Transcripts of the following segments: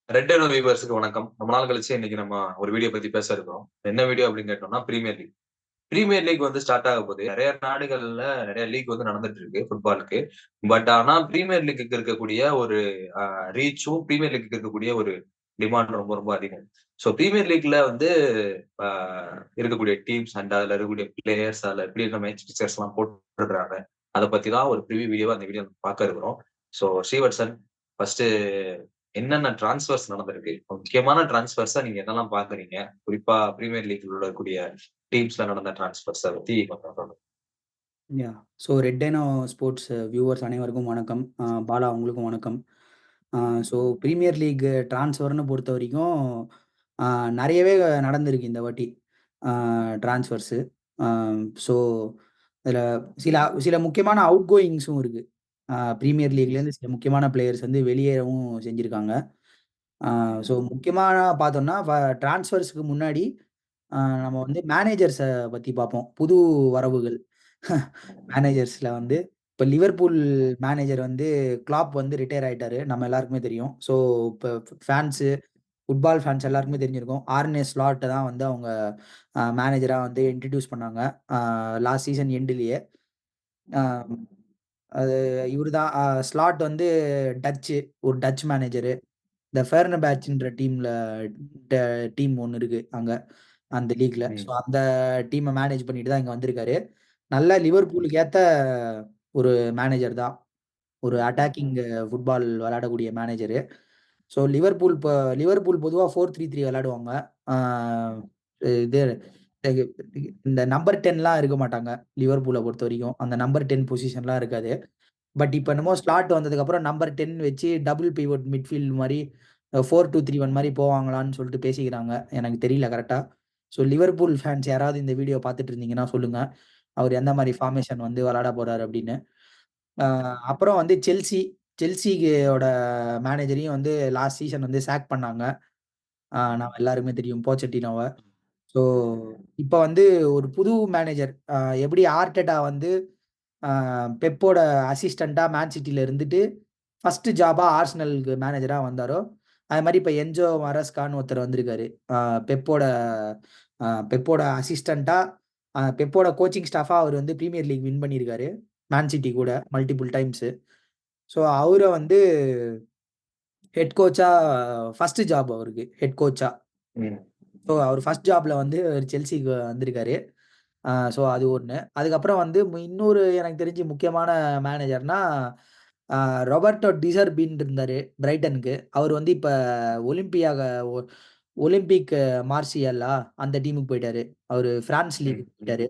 Red and வீவர்ஸ்க்கு வணக்கம். ரொம்ப நாள் கழிச்சு இன்னைக்கு நம்ம ஒரு வீடியோ பத்தி பேச இருக்கிறோம். என்ன வீடியோ அப்படின்னு கேட்டோம்னா, பிரீமியர் லீக். பிரீமியர் லீக் வந்து ஸ்டார்ட் ஆக போகுது. நெறைய நாடுகள்ல நெறைய லீக் வந்து நடந்துட்டு இருக்கு ஃபுட்பாலுக்கு. ஆனா பிரீமியர் லீக்குக்கு இருக்கக்கூடிய ஒரு அ ரீச்சும், பிரீமியர் லீக்குக்கு இருக்கக்கூடிய ஒரு டிமாண்ட் ரொம்ப ரொம்ப அதிகம். பிரீமியர் லீக்ல வந்து அ இருக்கக்கூடிய டீம்ஸ் அண்ட் அதுல இருக்கக்கூடிய பிளேயர்ஸ், அதுல எப்படி இந்த மேட்ச் பிக்சர்ஸ்லாம் போட்டுருக்காங்க. அத பத்தி தான் ஒரு ப்ரிவ்யூ வீடியோவா அந்த வீடியோ பார்க்க இருக்கிறோம். ஸ்ரீவத்சன் ஃபர்ஸ்ட் என்னென்ன டிரான்ஸ்ஃபர்ஸ் நடந்திருக்கு? முக்கியமான டிரான்ஸ்ஃபர்ஸ நீங்க என்னலாம் பார்க்குறீங்க? குறிப்பா பிரீமியர் லீக்ல உள்ளக்கூடிய டீம்ஸ்ல நடந்த டிரான்ஸ்ஃபர்ஸ பத்தி கொஞ்சம் சொல்லுங்க. யாஹ்! ரெட் டேனோ ஸ்போர்ட்ஸ் வியூவர்ஸ் அனைவருக்கும் வணக்கம். பாலா உங்களுக்கும் வணக்கம். ஆ ஸோ பிரீமியர் லீக் ட்ரான்ஸ்ஃபர்ன்னு பொறுத்தவரைக்கும், ஆ நெறையவே நடந்திருக்கு இந்த வாட்டி. ஆ ட்ரான்ஸ்ஃபர்ஸு. ஆ ஸோ அதில சில சில முக்கியமான அவுட் கோயிங்ஸும் இருக்கு. பிரீமியர் லீக்லேருந்து சில முக்கியமான பிளேயர்ஸ் வந்து வெளியேறவும் செஞ்சிருக்காங்க. ஆ முக்கியமான பார்த்தோம்னா, ட்ரான்ஸ்ஃபர்ஸ்க்கு முன்னாடி நம்ம வந்து மேனேஜர்ஸ பத்தி பார்ப்போம். புது வரவுகள். மேனேஜர்ஸ்ல வந்து இப்ப லிவர்பூல் மேனேஜர் வந்து கிளாப் வந்து ரிட்டயர் ஆயிட்டாரு. நம்ம எல்லாருக்குமே தெரியும். இப்ப ஃபேன்ஸு ஃபுட்பால் ஃபேன்ஸ் எல்லாருக்குமே தெரிஞ்சிருக்கும். ஆர்னே ஸ்லாட்ட தான் வந்து அவங்க மேனேஜரா வந்து இன்ட்ரோடியூஸ் பண்ணாங்க. அ லாஸ்ட் சீசன் எண்டுலயே. அ அது இவரு தான் ஸ்லாட் வந்து ஒரு டச் மேனேஜரு. இந்த ஃபெர்னபாச்ன்ற ட டீம் ஒண்ணு இருக்கு அங்க. அந்த லீக்ல. ம். அந்த டீம்ம மேனேஜ் பண்ணிட்டு தான் இங்க வந்திருக்காரு. நல்ல லிவர்பூலுக்கு ஏத்த ஒரு மேனேஜர் தான். ஒரு அட்டாக்கிங் ஃபுட்பால் விளையாடக்கூடிய மேனேஜரு. லிவர்பூல் பொதுவா 4-3-3 விளையாடுவாங்க. ஆ இது இது இந்த நம்பர் 10லாம் இருக்க மாட்டாங்க. லிவர்பூல பொறுத்தவரைக்கும். அந்த நம்பர் 10 பொசிஷன்லாம் இருக்காது. இப்ப என்னமோ ஸ்லாட் வந்ததுக்கப்புறம் நம்பர் 10 வச்சு டபுள் பிவோட் மிட்ஃபீல்ட் மாரி 4-2-3-1 மாரி போவாங்களான்னு சொல்லிட்டு பேசிக்கிறாங்க. எனக்கு தெரியல கரெக்ட்டா. லிவர்பூல் ஃபேன்ஸ் யாராவது இந்த வீடியோ பார்த்துட்டு இருந்தீங்கன்னா சொல்லுங்க. அவரு எந்த மாரி ஃபார்மேஷன் வந்து விளையாட போறாரு அப்படின்னு. அ அப்புறம் வந்து செல்சியோட மேனேஜரையும் வந்து லாஸ்ட் சீசன் வந்து சாக் பண்ணாங்க. நம்ம எல்லாருக்குமே தெரியும் போச்சட்டினோவ. ஸோ இப்ப வந்து ஒரு புது மேனேஜர் எப்படி ஆர்டெட்டா வந்து அ பெப்போட அசிஸ்டன்ட்டா மேன் சிட்டில இருந்துட்டு, ஃபர்ஸ்ட் ஜாபா ஆர்சனலுக்கு மேனேஜரா வந்தாரோ, அது மாரி இப்ப என்ஜோ மரஸ்கான்னு ஒருத்தர் வந்திருக்காரு. அ பெப்போட பெப்போட அசிஸ்டன்ட்டா பெப்போட கோச்சிங் ஸ்டாஃபா அவரு வந்து பிரீமியர் லீக் வின் பண்ணியிருக்காரு. மேன் சிட்டி கூட மல்டிபிள் டைம்ஸு. அவர வந்து ஹெட் கோச்சா ஃபர்ஸ்ட் ஜாப் அவருக்கு. ஹெட் கோச்சா. ம். அவரு ஃபர்ஸ்ட் ஜாப்ல வந்து செல்சிக்கு வந்திருக்காரு. அது ஒண்ணு. அதுக்கப்புறம் வந்து இன்னொரு எனக்கு தெரிஞ்சு முக்கியமான மேனேஜர்னா, அ ரொபர்டோ டிசர்பின்னு இருந்தாரு பிரைட்டனுக்கு. அவரு வந்து இப்ப ஒலிம்பியாக ஒ ஒலிம்பிக் மார்சியல்லா அந்த டீமுக்கு போயிட்டாரு. அவரு பிரான்ஸ் ம். லீக்க்கு போயிட்டாரு.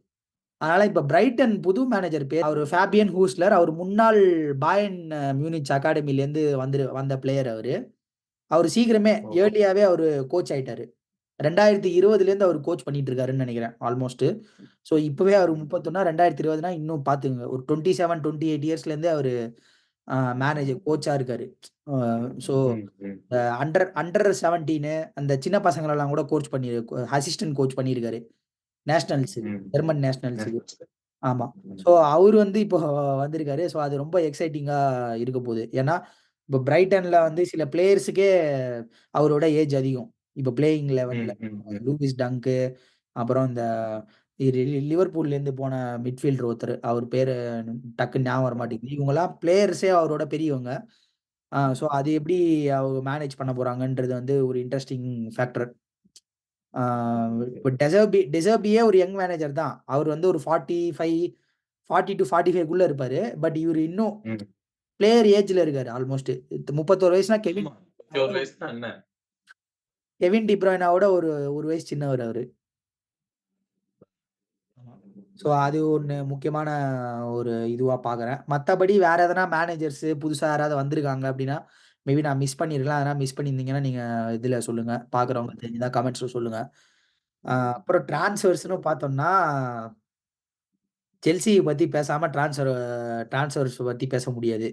அதனால இப்ப பிரைட்டன் புது மேனேஜர் பேரு அவரு ஃபேபியன் ஹூஸ்லர். அவரு முன்னாள் பாயர்ன் மியூனிச் அகாடமிலேருந்து வந்த பிளேயர் அவரு. அவரு சீக்கிரமே ஓஹோ! ஏர்லியாவே அவரு கோச் ஆயிட்டாரு. 2020லேருந்து அவரு கோச் பண்ணிட்டு இருக்காருன்னு நெனைக்கிறேன் ஆல்மோஸ்ட். இப்பவே அவரு ம். 31னா 2020னா இன்னும் பாத்துக்கங்க. ஒரு 27, 28 இயர்ஸ்லேருந்தே அவரு மேனேஜர் கோச்சா இருக்காரு. அ ஸோ ம். ம். அண்டர் அண்டர் 17 அந்த சின்ன பசங்களெல்லாம் கூட கோச் பண்ணி அசிஸ்டன்ட் கோச் பண்ணியிருக்காரு. நேஷனல்ஸுக்கு. ம். ஜெர்மன் நேஷனல்ஸுக்கு. நேஷனல்ஸ்ல. ஆமா. ம். அவரு வந்து இப்போ வந்திருக்காரு. அது ரொம்ப எக்ஸைட்டிங்கா இருக்க போது. ஏன்னா, இப்ப பிரைட்டன்ல வந்து சில பிளேயர்ஸுக்கே அவரோட ஏஜ் அதிகம். இப்ப பிளேயிங் 11ல ம். ம். ம். லூயிஸ் டங்க், அப்புறம் இந்த லிவர்பூல்லேருந்து போன மிட்ஃபீல்டர் ஒருத்தரு. அவரு பேரு டக்குன்னு ஞாபகம் வர மாட்டேங்குது. இவங்கலாம் பிளேயர்ஸே அவரோட பெரியவங்க. அது எப்படி அவங்க மேனேஜ் பண்ண போறாங்கன்றது வந்து ஒரு இன்ட்ரஸ்டிங் ஃபேக்டர். ஆ இப்ப டெசர்பியே ஒரு யங் மேனேஜர் தான். அவரு வந்து ஒரு 45 40-45க்குள்ள இருப்பாரு. இவரு இன்னும் ம். பிளேயர் ஏஜ்ல இருக்காரு ஆல்மோஸ்ட். 31 வயசுனா ஆமா. 21 வயசுனா என்ன? கெவின் டி ப்ரூய்னாவோட ஒரு 1 வயசு சின்னவரு அவரு. ஆமா. அது ஒண்ணு முக்கியமான ஒரு இதுவா பார்க்குறேன். மத்தபடி வேற எதனா மேனேஜர்ஸ் புதுசா யாராவது வந்திருக்காங்க அப்டின்னா, மேபி நான் மிஸ் பண்ணியிருக்கலாம். அதனா மிஸ் பண்ணியிருந்தீங்கன்னா, நீங்க இதுல சொல்லுங்க. பார்க்குறவங்க தெரிஞ்சா கமெண்ட்ஸ்ல சொல்லுங்க. அப்புறம் ட்ரான்ஸ்ஃபர்ஸ்ன்னு பார்த்தோம்னா, செல்சிய பத்தி பேசாம ட்ரான்ஸ்ஃபர்ஸ் பத்தி பேச முடியாது.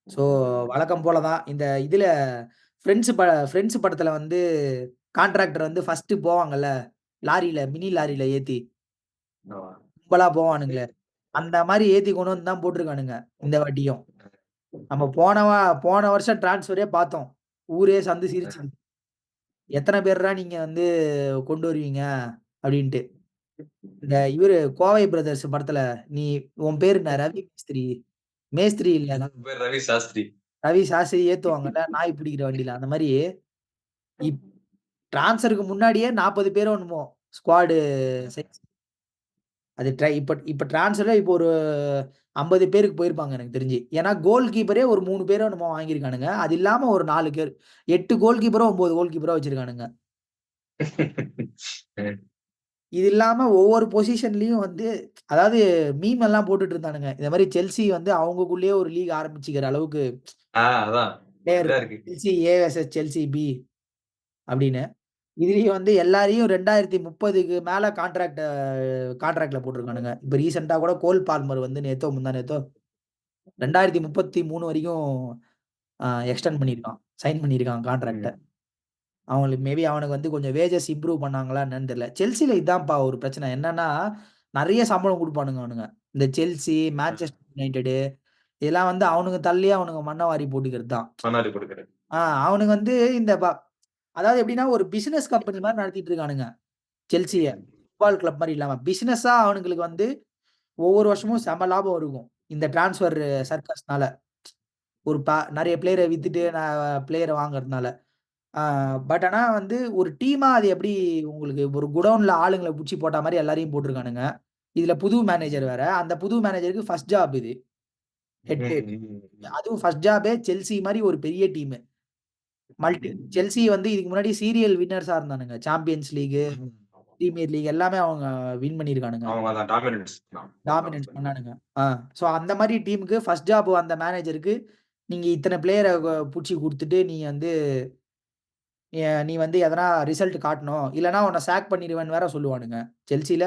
ஸோ வழக்கம் போல தான். இந்த இதுல ஃப்ரெண்ட்ஸ் படத்துல வந்து கான்ட்ராக்டர் வந்து ஃபர்ஸ்ட்டு போவாங்கல்ல, மினி லாரில ஏத்தி ஆமா. கும்பலா போவானுங்களே, அந்த மாரி ஏத்தி கொண்டு வந்து தான் போட்டுருக்கானுங்க, இந்த வாட்டியும். நம்ம போன வருஷம் ட்ரான்ஸ்ஃபரே பார்த்தோம். ஊரே சந்து அ. சிரிச்சுது. எத்தன பேர்றா நீங்க வந்து கொண்டு வருவீங்க? அப்டின்ட்டு. இந்த இவரு கோவை பிரதர்ஸ் படத்துல, நீ உன் பேரு என்ன? ரவி மேஸ்திரி. மேஸ்திரி இல்ல. என் பேர் ரவி சாஸ்திரி. ரவி சாஸ்திரி ஏத்துவாங்கல்ல, நாய் பிடிக்கிற வண்டியில. அந்த மாரி இப் ட்ரான்ஸ்ஃபருக்கு முன்னாடியே 40 பேரோ என்னமோ ஸ்குவாடு சைஸ். அது இப்ப இப்ப ட்ரான்ஸ்ஃபர்ல இப்போ ஒரு 50 பேருக்கு போயிருப்பாங்க எனக்கு தெரிஞ்சு. ஏன்னா கோல் கீப்பரே ஒரு 3 பேரோ என்னமோ வாங்கியிருக்கானுங்க. அது இல்லாம ஒரு 4 பேர். 8 கோல் கீப்பரோ, 9 கோல் கீப்பரோ வச்சிருக்கானுங்க. ம். இது இல்லாம ஒவ்வொரு பொசிஷன்லயும் வந்து அதாவது மீம் எல்லாம் போட்டுட்டு இருந்தானுங்க. இந்த மாரி செல்சி வந்து அவங்கக்குள்ளேயே ஒரு லீக் ஆரம்பிச்சுக்கிற அளவுக்கு அதான். பிளேயர் அப்படிதான் இருக்கு. செல்சி ஏ வெர்சஸ் செல்சி பி அப்படின்னு. இதுலயும் வந்து எல்லாரையும் 2030க்கு மேல கான்ட்ராக்ட்ல போட்டுருக்கானுங்க. இப்ப ரீசென்ட்டா கூட கோல் பால்மர் வந்து நேத்தோ முந்தா நேத்தோ 2033 வரைக்கும் எக்ஸ்டெண்ட் பண்ணியிருக்கான். சைன் பண்ணியிருக்கான் கான்ட்ராக்ட்ட. ம். அவங்களுக்கு மேபி அவனுக்கு வந்து கொஞ்சம் வேஜஸ் இம்ப்ரூவ் பண்ணாங்களா என்னன்னு தெரியல. செல்சில இதான்ப்பா ஒரு பிரச்சனை. என்னன்னா, நெறைய சம்பளம் குடுப்பானுங்க அவனுங்க. இந்த செல்சி, அ. மான்செஸ்டர் யுனைட்டடு இதெல்லாம் வந்து அவனுங்க தள்ளி அவனுங்க மண்ண வாரி போட்டுக்கிறது தான். மண்ணாரி கொடுக்குறேன். அவனுங்க வந்து இந்த அதாவது எப்படின்னா ஒரு பிசினஸ் கம்பெனி மாரி நடத்திட்டு இருக்கானுங்க. செல்சிய. ம். ஃபுட்பால் கிளப் மாரி இல்லாம. பிசினஸா அவனுங்களுக்கு வந்து ஒவ்வொரு வருஷமும் செம்ம லாபம் இருக்கும். இந்த டிரான்ஸ்ஃபர் சர்க்கஸ்னால. நெறைய பிளேயர வித்துட்டு பிளேயர வாங்குறதுனால. ஆ ஆனா வந்து ஒரு டீமா அது எப்படி உங்களுக்கு ஒரு குடவுன்ல ஆளுங்கள புடிச்சு போட்டா மாரி எல்லாரையும் போட்டுருக்கானுங்க. இதுல புது மேனேஜர் வேற. அந்த புது மேனேஜருக்கு ஃபர்ஸ்ட் ஜாப் இது. ஹெட் ம். கோச். ம். அதுவும் ஃபர்ஸ்ட் ஜாபே செல்சி மாரி ஒரு பெரிய டீமு. செல்சி வந்து இதுக்கு முன்னாடி சீரியல் வின்னர்ஸா இருந்தானுங்க. சாம்பியன்ஸ் லீக், ம். பிரீமியர் லீக் எல்லாமே அவங்க வின் பண்ணியிருக்கானுங்க. அவங்க தான் டாமினன்ஸ் தான். டாமினன்ஸ் பண்ணானுங்க. ஆ சோ அந்த மாரி டீமுக்கு ஃபர்ஸ்ட் ஜாப் அந்த மேனேஜருக்கு நீங்க இத்தன பிளேயர புடிச்சு குடுத்துட்டு நீ வந்து நீ வந்து எதனா ரிசல்ட் காட்டணும். இல்லன்னா உன்ன சாக் பண்ணிருவேன்னு வேற சொல்லுவானுங்க. செல்சில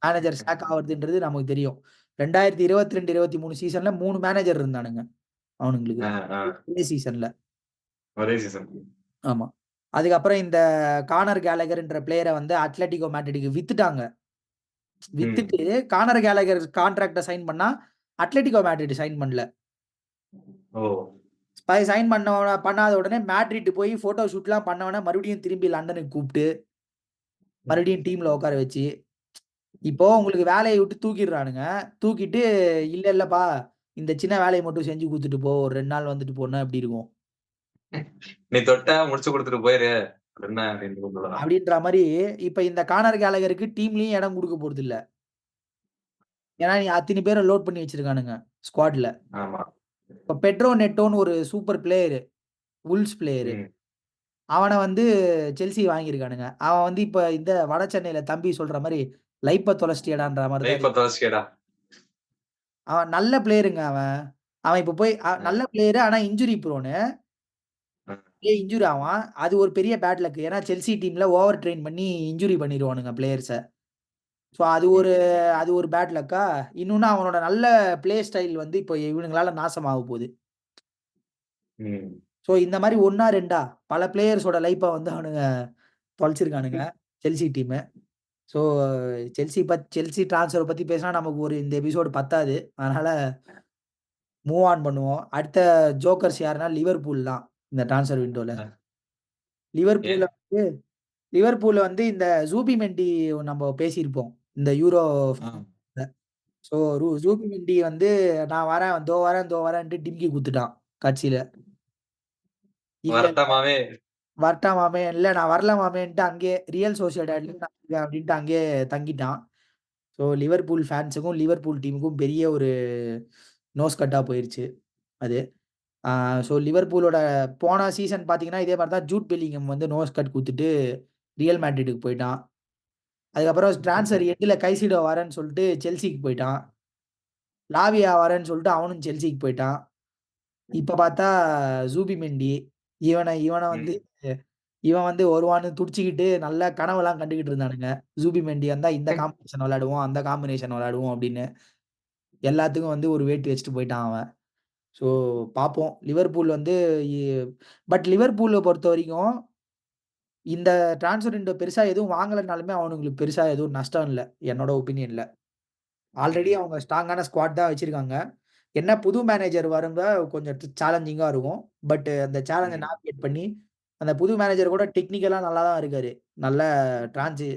மேனேஜர் சாக் ஆவறதுன்றது நமக்கு தெரியும். 2022, 23 சீசன்ல 3 மேனேஜர் இருந்தானுங்க அவனுங்களுக்கு. அ, அ. ஒரே சீசன்ல. ஒரே சீசன். ஆமா. அதுக்கப்புறம் இந்த கானர் கேலகர்ன்ற பிளேயர வந்து அட்லெட்டிகோ மேட்ரிட்க்கு வித்துட்டாங்க. ம். வித்துட்டு கானர் கேலகர் கான்ட்ராக்ட்ட சைன் பண்ணா, அட்லெட்டிகோ மேட்ரிட் சைன் பண்ணல. ஓ! சைன் பண்ணாத உடனே மேட்ரிட் போய் போட்டோ ஷூட்லாம் பண்ணவன மறுபடியும் திரும்பி லண்டனுக்கு கூப்ட்டு, மறுபடியும் டீம்ல உட்கார வச்சு, இப்போ உங்களுக்கு வேலைய விட்டு தூக்கிடுறானுங்க. தூக்கிட்டு இல்ல இல்லப்பா, இந்த சின்ன வேலைய மட்டும் செஞ்சு குடுத்துட்டு போ. ஒரு 2 நாள் வந்துட்டு போன்னா எப்படி இருக்கும்? நீ தொட்ட முடிச்சு குடுத்துட்டு போயிரு. என்ன அப்படின்னு கூப்பிடலாம். அப்படின்ற மாரி, இப்ப இந்த கானர் கேலகருக்கு டீம்லயும் இடம் குடுக்க போறதில்ல. ஏன்னா, நீ அத்தன பேர லோட் பண்ணி வச்சிருக்கானுங்க, ஸ்குவாட்ல. ஆமா. இப்ப பெட்ரோ நெட்டோன்னு ஒரு சூப்பர் பிளேயரு, வுல்ஸ் பிளேயரு. ம். அவன வந்து செல்சி வாங்கியிருக்கானுங்க. அவன் வந்து இப்ப இந்த வட சென்னையில தம்பி சொல்ற மாரி, லைப்ப தொலைச்சிட்டியேடான்ற மாரி தான் லைஃப்ப இருக்கு. தொலைச்சிட்டியேடா. அவன் நல்ல பிளேயருங்க அவன். அவன் இப்ப போய் நல்ல அ, பிளேயரு. ஆனா இன்ஜுரி ப்ரோனு. அ. இன்ஜூரி ஆவான். அது ஒரு பெரிய பேட் லக். ஏன்னா செல்சி டீம்ல ஓவர் ட்ரெயின் பண்ணி இன்ஜுரி பண்ணிருவானுங்க பிளேயர்ஸ. ஸோ ம். அது ஒரு பேட் லக்கா. இன்னொன்னு அவனோட நல்ல பிளே ஸ்டைல் வந்து இப்போ இவனுங்களால நாசமாக போகுது. ம். ஸோ இந்த மாரி 1 2 பல பிளேயர்ஸோட லைஃப்ப வந்து அவனுங்க தொலைச்சிருக்கானுங்க. Chelsea team. So Chelsea transfer பத்தி பேசினா நமக்கு ஒரு இந்த எபிசோடு பத்தாது. அதனால மூவ் ஆன் பண்ணுவோம். அடுத்த ஜோக்கர்ஸ் யாருன்னா லிவர்பூல் தான். இந்த ட்ரான்ஸ்ஃபர் விண்டோல. அ. லிவர்பூல்ல ஏன்? வந்து லிவர்பூல்ல வந்து இந்த ஜூபிமெண்டி நம்ம பேசியிருப்போம். இந்த யூரோ ஆ. ஸோ ஜூபிமெண்டி வந்து நான் வரேன், இதோ வரேன், இதோ வரேன்ட்டு டிம்கி குடுத்துட்டான் கட்சியில. இல்ல, வரட்டா இல்ல மாமே. வரட்டா மாமே, இல்ல நான் வரல மாமேன்ட்டு அங்கேயே ரியல் சோசியடாட்ல நான் இருக்கேன் அப்டின்ட்டு அங்கேயே தங்கிட்டான். ஸோ லிவர்பூல் ஃபேன்ஸுக்கும், லிவர்பூல் டீமுக்கும் பெரிய ஒரு நோஸ் கட்டா போயிருச்சு அது. ஆ ஸோ லிவர்பூலோட போன சீசன் பார்த்தீங்கன்னா, இதே மாரி தான் ஜூட் பெல்லிங்ஹாம் வந்து நோஸ் கட் குடுத்துட்டு ரியல் மேட்ரிட்க்கு போயிட்டான். அதுக்கப்புறம் ட்ரான்ஸ்ஃபர் எண்டுல கைசிடோ வரேன்னு சொல்ட்டு செல்சிக்கு போயிட்டான். லாவியா வரேன்னு சொல்ட்டு அவனும் செல்சிக்கு போயிட்டான். இப்ப பார்த்தா ஜூபிமெண்டி. இவன இவன வந்து ம். இவன் வந்து வருவான்னு துடிச்சுக்கிட்டு நல்லா கனவெல்லாம் கண்டுகிட்டு இருந்தானுங்க. ஜூபிமெண்டி வந்தா இந்த காம்பினேஷன் விளையாடுவோம், அந்த காம்பினேஷன் விளையாடுவோம் அப்படின்னு. எல்லாத்துக்கும் வந்து ஒரு வேட்டு வச்சுட்டு போயிட்டான் அவன். ஸோ பார்ப்போம். லிவர்பூல் வந்து இ லிவர்பூல பொறுத்தவரைக்கும் இந்த டிரான்ஸ்ஃபர் விண்டோ பெருசா எதுவும் வாங்கலனாலுமே அவனுங்களுக்கு பெருசா எதுவும் நஷ்டம் இல்ல. என்னோட ஒப்பீனியன்ல. ஆல்ரெடி அவங்க ஸ்ட்ராங்கான ஸ்குவாட் தான் வச்சிருக்காங்க. என்ன புது மேனேஜர் வருங்க கொஞ்சம் சேலஞ்சிங்கா இருக்கும். பட் அந்த சேலஞ்ச ம். நேவிகேட் பண்ணி, அந்த புது மேனேஜர் கூட டெக்னிக்கலா நல்லா தான் இருக்காரு. நல்ல ட்ரான்சி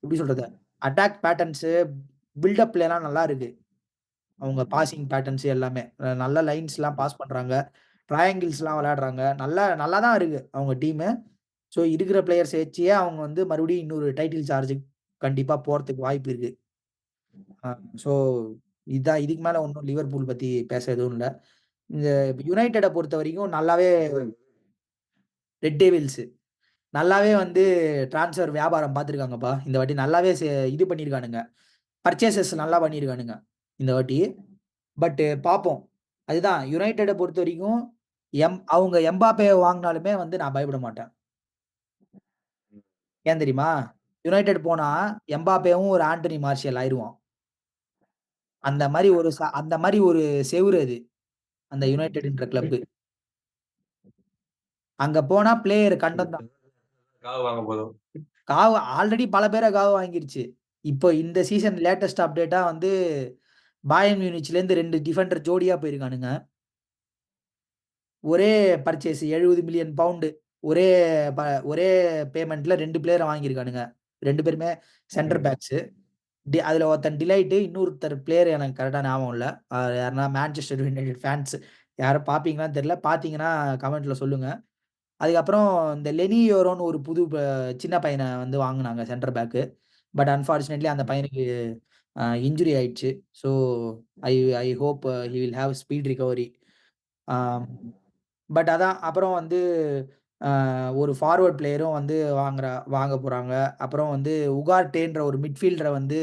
எப்படி சொல்றது? அட்டாக் பேட்டர்ன்ஸு, பில்டப் பிளேலாம் நல்லா இருக்கு. அவங்க பாசிங் பேட்டர்ன்ஸ் எல்லாமே. நல்ல லைன்ஸ்லாம் பாஸ் பண்றாங்க. ட்ரையாங்கிள்ஸ்லாம் விளையாடுறாங்க. நல்லா நல்லா தான் இருக்கு அவங்க டீமு. ஸோ இருக்கிற பிளேயர்ஸ வச்சே அவங்க வந்து மறுபடியும் இன்னொரு டைட்டில் சார்ஜ்க்கு கண்டிப்பா போறதுக்கு வாய்ப்பு இருக்கு. அ ஸோ இதான் இதுக்கு மேல ஒண்ணும் லிவர்பூல் பத்தி பேச எதுவும் இல்ல. இந்த யுனைட்டட பொறுத்தவரைக்கும் நல்லாவே ரெட் டேவில்ஸ் நல்லாவே வந்து ட்ரான்ஸ்ஃபர் வியாபாரம் பார்த்துருக்காங்கப்பா. இந்த வாட்டி நல்லாவே இது பண்ணியிருக்கானுங்க. பர்ச்சேஸஸ் நல்லா பண்ணியிருக்கானுங்க இந்த வாட்டி. பட் பார்ப்போம். அதுதான் யுனைட்டட பொறுத்தவரைக்கும் அவங்க எம்பாப்பேவ வாங்குனாலுமே வந்து நான் பயப்பட மாட்டேன். ஏன் தெரியுமா? யுனைட்டட் போனா எம்பாப்பேவும் ஒரு ஆண்டனி மார்ஷியல் ஆயிருவான். அந்த மாரி ஒரு செவுரு அது. அந்த யுனைட்டட்ன்ற கிளப்பு. அங்க போனா பிளேயர் கண்டம் தான். காவு வாங்க போதும். காவு ஆல்ரெடி பல பேர காவு வாங்கிருச்சு. இப்போ இந்த சீசன் லேட்டஸ்ட் அப்டேட்டா வந்து பாயர்ன் மியூனிச்லேருந்து 2 டிஃபெண்டர் ஜோடியா போயிருக்கானுங்க. ஒரே பர்ச்சேஸ் 70,000,000 பவுண்டு. ஒரே ப ஒரே பேமெண்ட்ல 2 பிளேயர வாங்கியிருக்கானுங்க. 2 பேருமே சென்டர் ம். பேக்ஸு. அதுல ஒருத்தன் டிலைட் இன்னொருத்தர் பிளேயர் எனக்கு கரெக்ட்டா ஞாபகம் இல்ல. யாருன்னா மான்செஸ்டர் யுனைட்டட் ஃபேன்ஸ் யாரும் பார்ப்பீங்களான்னு தெரியல. பார்த்தீங்கன்னா கமெண்ட்ல சொல்லுங்க. அதுக்கப்புறம் இந்த லெனி யோரோன்னு ஒரு புது சின்ன பையன வந்து வாங்குனாங்க சென்டர் பேக்கு. பட் அன்பார்ச்சுனேட்லி அந்த ம். பையனுக்கு இன்ஜுரி ஆயிடுச்சு. So I I hope he will have speed recovery. ஆம். பட் அதான் அப்புறம் வந்து ஒரு ஃபார்வர்ட் பிளேயரும் வந்து வாங்க போறாங்க. அப்புறம் வந்து உகார்டேன்ற ஒரு மிட்ஃபீல்டர வந்து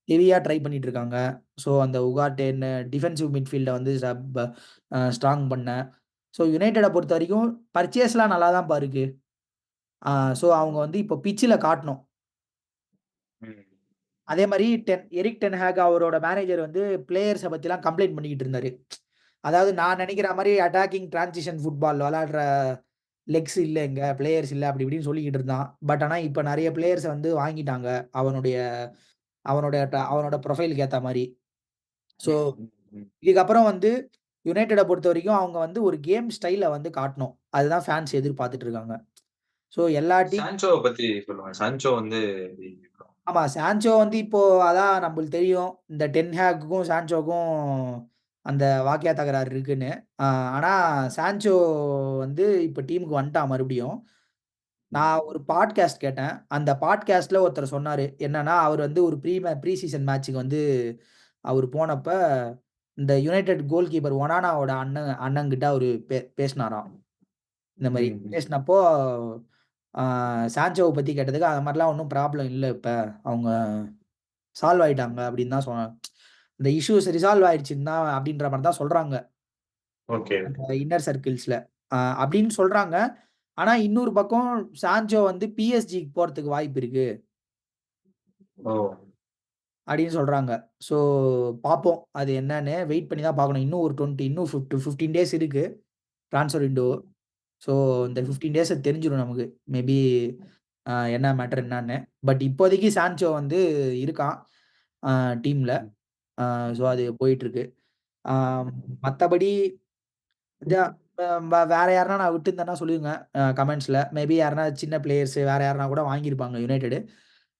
ஹெவியா ட்ரை பண்ணிட்டு இருக்காங்க. ஸோ அந்த உகார்டேன்னு டிஃபென்சிவ் மிட்ஃபீல்ட வந்து ஸ்ட்ராங் பண்ண. ஸோ யுனைட்டட பொறுத்தவரைக்கும் பர்ச்சேஸ்லாம் நல்லா தான்ப்பா இருக்கு. ஸோ அவங்க வந்து இப்போ பிட்ச்ல காட்டணும். ம். அதே மாரி எரிக் டென் ஹேக் அவரோட மேனேஜர் வந்து பிளேயர்ஸ பத்திலாம் கம்ப்ளைண்ட் பண்ணிக்கிட்டு இருந்தாரு. அதாவது நான் நெனைக்கிற மாரி அட்டாக்கிங் டிரான்சிஷன் ஃபுட்பால் விளையாடுற லெக்ஸ் இல்லங்க, பிளேயர்ஸ் இல்ல அப்படி இப்படின்னு சொல்லிக்கிட்டு இருந்தான். பட் ஆனா இப்ப நெறைய பிளேயர்ஸ வந்து வாங்கிட்டாங்க. அவனுடைய அவனோட ப்ரொஃபைலுக்கு ஏத்த மாரி. ஸோ ம். ம். ம். இதுக்கப்புறம் வந்து யுனைட்டட பொறுத்தவரைக்கும் அவங்க வந்து ஒரு கேம் ஸ்டைல வந்து காட்டணும். அதுதான் ஃபேன்ஸ் எதிர்பார்த்துட்டு இருக்காங்க. ஸோ எல்லா டீம் சான்சோவ பத்தி சொல்லுங்க. சான்சோ வந்து எப்படி இருக்கும்? ஆமா. சான்சோ வந்து இப்போ அதான் நம்மளுக்கு தெரியும். இந்த டென் ஹேக்குக்கும், சான்சோக்கும் அந்த வாக்கியா தகராறு இருக்குன்னு. ஆ ஆனா சான்சோ வந்து இப்ப டீமுக்கு வந்துட்டான் மறுபடியும். நான் ஒரு பாட்காஸ்ட் கேட்டேன். அந்த பாட்காஸ்ட்ல ஒருத்தர் சொன்னாரு. என்னன்னா, அவரு வந்து ஒரு ப்ரீ சீசன் மேட்ச்க்கு வந்து அவரு போனப்ப, இந்த யுனைட்டட் கோல் கீப்பர் ஒனானாவோட அண்ணன்கிட்ட அவரு பேசினாராம். இந்த மாரி ம். ம். பேசினப்போ, ஆ சான்சோவ பத்தி கேட்டதுக்கு, "அது மாரிலாம் ஒண்ணும் ப்ராப்ளம் இல்ல இப்ப. அவங்க சால்வ் ஆயிட்டாங்க" அப்படின்னு தான் சொன்னாங்க. இந்த இஷ்யூஸ் ரிசால்வ் ஆயிடுச்சுன்னு தான் அப்படின்ற மாரி தான் சொல்றாங்க. ஓகே. அந்த இன்னர் சர்க்கிள்ஸ்ல. அப்படின்னு சொல்றாங்க. ஆனா இன்னொரு பக்கம் சான்சோ வந்து பிஎஸ்ஜிக்கு போறதுக்கு வாய்ப்பு இருக்கு. ஓ! அப்படின்னு சொல்றாங்க. ஸோ பார்ப்போம். அது என்னன்னு வெயிட் பண்ணி தான் பார்க்கணும். இன்னும் ஒரு 20 இன்னும் 15 டேஸ் இருக்கு. Transfer window. ஸோ இந்த 15 டேஸ்ல தெரிஞ்சிரும் நமக்கு. மேபி என்ன மேட்டர் என்னான்னு. பட் இப்போதைக்கு சான்சோ வந்து இருக்கான். அ டீம்ல. ம். ஸோ அது போயிட்டுருக்கு. ஆ மத்தபடி இதான் வேற யாருனா நான் விட்டுருந்தேன்னா சொல்லுங்க. கமெண்ட்ஸ்ல. மேபி யாருனா சின்ன பிளேயர்ஸ் வேற யாருனா கூட வாங்கியிருப்பாங்க யுனைட்டடு.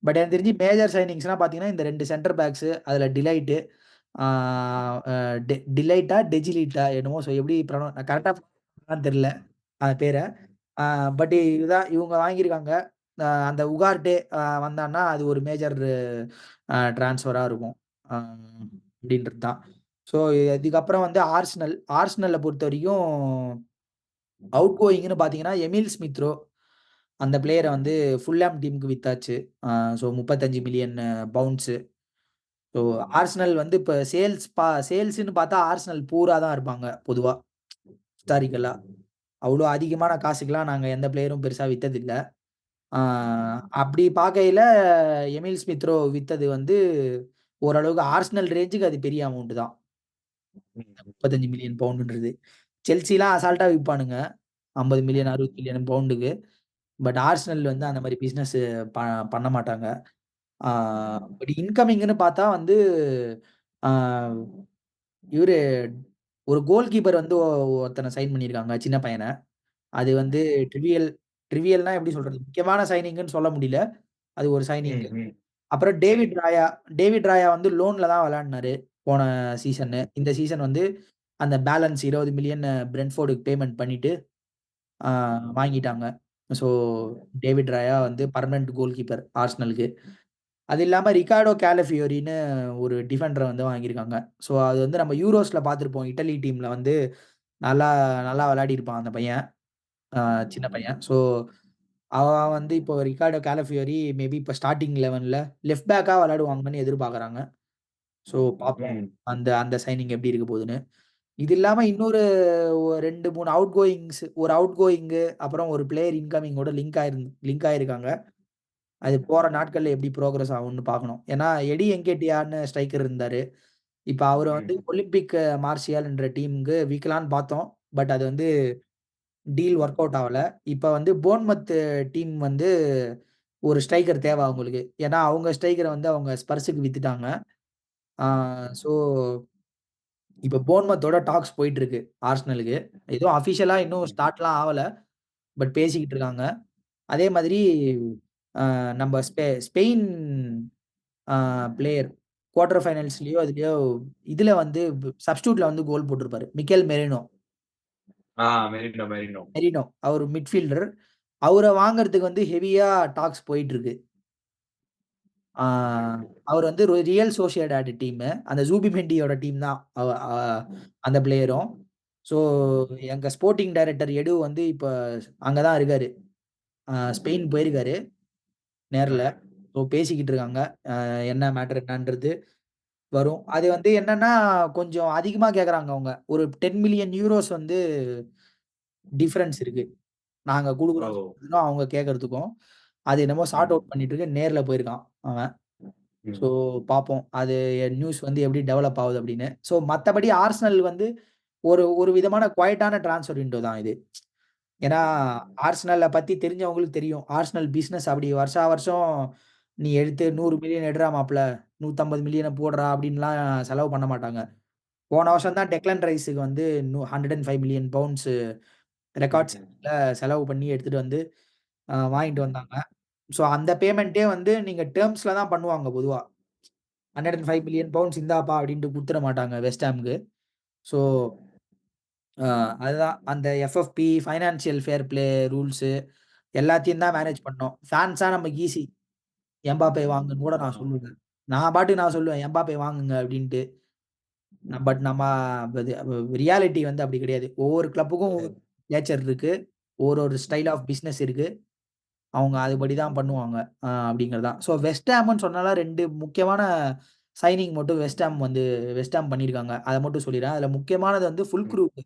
பட் எனக்கு தெரிஞ்சு மேஜர் சைனிங்ஸ்லாம் பார்த்தீங்கன்னா, இந்த 2 சென்டர் பேக்ஸ் அதுல டிலைட்டு ஆ அ டிலைட்டா, டெஜிலிட்டா என்னமோ எப்படி நான் கரெக்ட்டா தெரியல பேர. ஆ பட் இதுதான் இவங்க வாங்கியிருக்காங்க. அந்த உகார்டே வந்தான்னா, அது ஒரு மேஜர் ட்ரான்ஸ்ஃபரா இருக்கும். அ அப்படின்றது தான். ஸோ இதுக்கப்புறம் வந்து ஆர்சனல்ல பொறுத்தவரைக்கும் அவுட் கோயிங்ன்னு பார்த்தீங்கன்னா, எமில் ஸ்மித் ரோ அந்த பிளேயர வந்து ஃபுல்ஹாம் டீமுக்கு வித்தாச்சு. So 35,000,000 pounds. ஸோ ஆர்சனல் வந்து இப்ப சேல்ஸ்ன்னு பார்த்தா ஆர்சனல் பூரா தான் இருப்பாங்க பொதுவா. ஹிஸ்டாரிக்கலா. அவ்ளோ அதிகமான காசுக்குலாம் நாங்க எந்த பிளேயரும் பெருசா வித்ததில்ல. ஆ அப்படி பார்க்கையில எமில் ஸ்மித் ரோ வித்தது வந்து ஓரளவுக்கு ஆர்சனல் ரேஞ்சுக்கு அது பெரிய அமௌண்ட் தான். ம். 35,000,000 பவுண்டுன்றது. செல்சிலாம் அசால்ட்டா விப்பானுங்க. 50,000,000 60,000,000 பவுண்டுக்கு. பட் ஆர்சனல் வந்து அந்த மாரி பிசினஸ் ப பண்ண மாட்டாங்க. ஆ பட் இன்கமிங்ன்னு பார்த்தா வந்து ஆ இவரு ஒரு கோல் கீப்பர் வந்து ஒருத்தன சைன் பண்ணியிருக்காங்க, சின்ன பையன. அது வந்து ட்ரிவியல் ட்ரிவியல்னா எப்படி சொல்றது? முக்கியமான சைனிங்ன்னு சொல்ல முடியல. அது ஒரு சைனிங். ம், ம். அப்புறம் சரி. டேவிட் ராயா வந்து லோன்ல தான் விளையாடுனாரு போன சீசன்னு. இந்த சீசன் வந்து அந்த பேலன்ஸ் 20 மில்லியன் பிரென்ட்ஃபோர்டுக்கு பேமெண்ட் பண்ணிட்டு ஆ வாங்கிட்டாங்க. ஸோ டேவிட் ராயா வந்து பெர்மனன்ட் கோல் கீப்பர் ஆர்சனலுக்கு. அது இல்லாம ரிக்கார்டோ காலஃபியோரின்னு ஒரு டிஃபெண்டர வந்து வாங்கியிருக்காங்க. ஸோ அது வந்து நம்ம யூரோஸ்ல பார்த்திருப்போம். இட்டலி டீம்ல வந்து நல்லா நல்லா விளையாடியிருப்பான் அந்த பையன். ஆ சின்ன பையன். ஸோ அவன் வந்து இப்போ ரிக்கார்டோ காலஃபியோரி மேபி இப்ப ஸ்டார்ட்டிங் 11ல லெஃப்ட் பேக்கா விளையாடுவாங்கன்னு எதிர்பார்க்குறாங்க. ஸோ பார்ப்போம். ம். அந்த அந்த சைனிங் எப்படி இருக்க போதுன்னு. இது இல்லாம இன்னொரு 2, 3 ஒரு அவுட் கோயிங்கு அப்புறம் ஒரு பிளேயர் இன்கமிங்கோட லிங்க் ஆயிருக்காங்க. அது போற நாட்கள்ல எப்படி புரோகிரஸ் ஆகும்னு பார்க்கணும். ஏன்னா எடி என்கேட்டியான்னு ஸ்ட்ரைக்கர் இருந்தாரு. இப்ப அவர வந்து ம். ஒலிம்பிக் மார்ஷியல்ன்ற டீம்க்கு விக்கலான்னு பார்த்தோம். பட் அது வந்து டீல் ஒர்க் அவுட் ஆவல. இப்ப வந்து போர்ன்மத் டீம் வந்து ஒரு ஸ்ட்ரைக்கர் தேவ அவங்களுக்கு. ஏன்னா அவங்க ஸ்ட்ரைக்கர வந்து அவங்க ஸ்பர்ஸ்க்கு வித்துட்டாங்க. ஆ ஸோ இப்ப போர்ன்மத்தோட டாக்ஸ் போயிட்டு இருக்கு ஆர்சனலுக்கு. எதுவும் அஃபிஷியலா இன்னும் ஸ்டார்ட்லாம் ஆவல. பட் பேசிக்கிட்டு இருக்காங்க. அதே மாதிரி நம்ப ஸ்பெயின் ஆ பிளேயர் குவார்ட்டர் ஃபைனல்ஸ்லயோ எதுலயோ இதுல வந்து சப்ஸ்டிடியூட்ல வந்து கோல் போட்டிருப்பாரு. Mikel Merino. மெரினோ. அவரு மிட்ஃபீல்டர். அவர வாங்குறதுக்கு வந்து ஹெவியா டாக்ஸ் போயிட்டு இருக்கு. ஆ அவர் வந்து ரியல் சோசியடாட் டீமு. அந்த ஜூபிமெண்டியோட டீம் தான். அந்த பிளேயரும். ஸோ எங்க ஸ்போர்ட்டிங் டைரக்டர் எடு வந்து இப்ப அங்க தான் இருக்காரு. ஸ்பெயின் போயிருக்காரு நேர்ல. ஸோ பேசிக்கிட்டு இருக்காங்க. என்ன மேட்டர் என்னன்றது வரும். அது வந்து என்னன்னா, கொஞ்சம் அதிகமா கேட்கறாங்க அவங்க. ஒரு 10 மில்லியன் யூரோஸ் வந்து டிஃபரன்ஸ் இருக்கு. நாங்க ஓ! குடுக்குறோம்னு சொல்றதுக்கும், அவங்க கேட்கறதுக்கும். அது என்னமோ சார்ட் அவுட் ம். பண்ணிட்டு இருக்கு. நேர்ல போயிருக்கான் அவன். ஸோ ம். பார்ப்போம். அது நியூஸ் வந்து எப்படி டெவலப் ஆகுது அப்படின்னு. ஸோ மத்தபடி ஆர்சனல் வந்து ஒரு ஒரு விதமான குவைட்டான டிரான்ஸ்ஃபர் விண்டோ தான் இது. ஏன்னா, ஆர்சனல பத்தி தெரிஞ்சவங்களுக்கு தெரியும். ஆர்சனல் பிசினஸ் அப்படி வருஷா வருஷம் நீ எடுத்து 100 மில்லியன் எடுறா மாப்ள, 150 மில்லியன போடுறா அப்படின்லாம் செலவு பண்ண மாட்டாங்க. போன வருஷம் தான் டெக்லன் ரைஸ்க்கு வந்து 105 மில்லியன் பவுண்ட்ஸ் ரெக்கார்ட் ம். செட்டிங்ல செலவு பண்ணி எடுத்துட்டு வந்து வாங்கிட்டு வந்தாங்க. ஸோ அந்த பேமெண்ட்டே வந்து நீங்க டெர்ம்ஸ்ல தான் பண்ணுவாங்க பொதுவா. 105 மில்லியன் பவுண்ட்ஸ் இந்தாப்பா அப்படின்ட்டு குடுத்துற மாட்டாங்க வெஸ்ட் ஹாம்க்கு. ஸோ அ அதுதான் அந்த FFP, financial fair play rules எல்லாத்தையும் தான் மேனேஜ் பண்ணோம். ஃபேன்ஸா நமக்கு ஈஸி. எம்பாப்பே வாங்குன்னு கூட நான் ஆமா. சொல்லுவேன். நான் பாட்டுக்கு நான் சொல்லுவேன், எம்பாப்பே வாங்குங்க அப்டின்ட்டு. பட் நம்ம அது ரியாலிட்டி வந்து அப்டி கிடையாது. ஒவ்வொரு கிளப்புக்கும் ஒவ்வொரு கிடையாது. நேச்சர் இருக்கு. ஒரு ஸ்டைல் ஆஃப் பிசினஸ் இருக்கு. அவங்க அதுபடி தான் பண்ணுவாங்க. அப்டிங்கிறது தான். ஸோ வெஸ்ட் ஹாம்ன்னு சொன்னால 2 முக்கியமான சைனிங் மட்டும் வெஸ்ட் ஹாம் பண்ணியிருக்காங்க. அத மட்டும் சொல்லிர்றேன். அதுல முக்கியமானது வந்து ம். ஃபுல்க்ரூக்.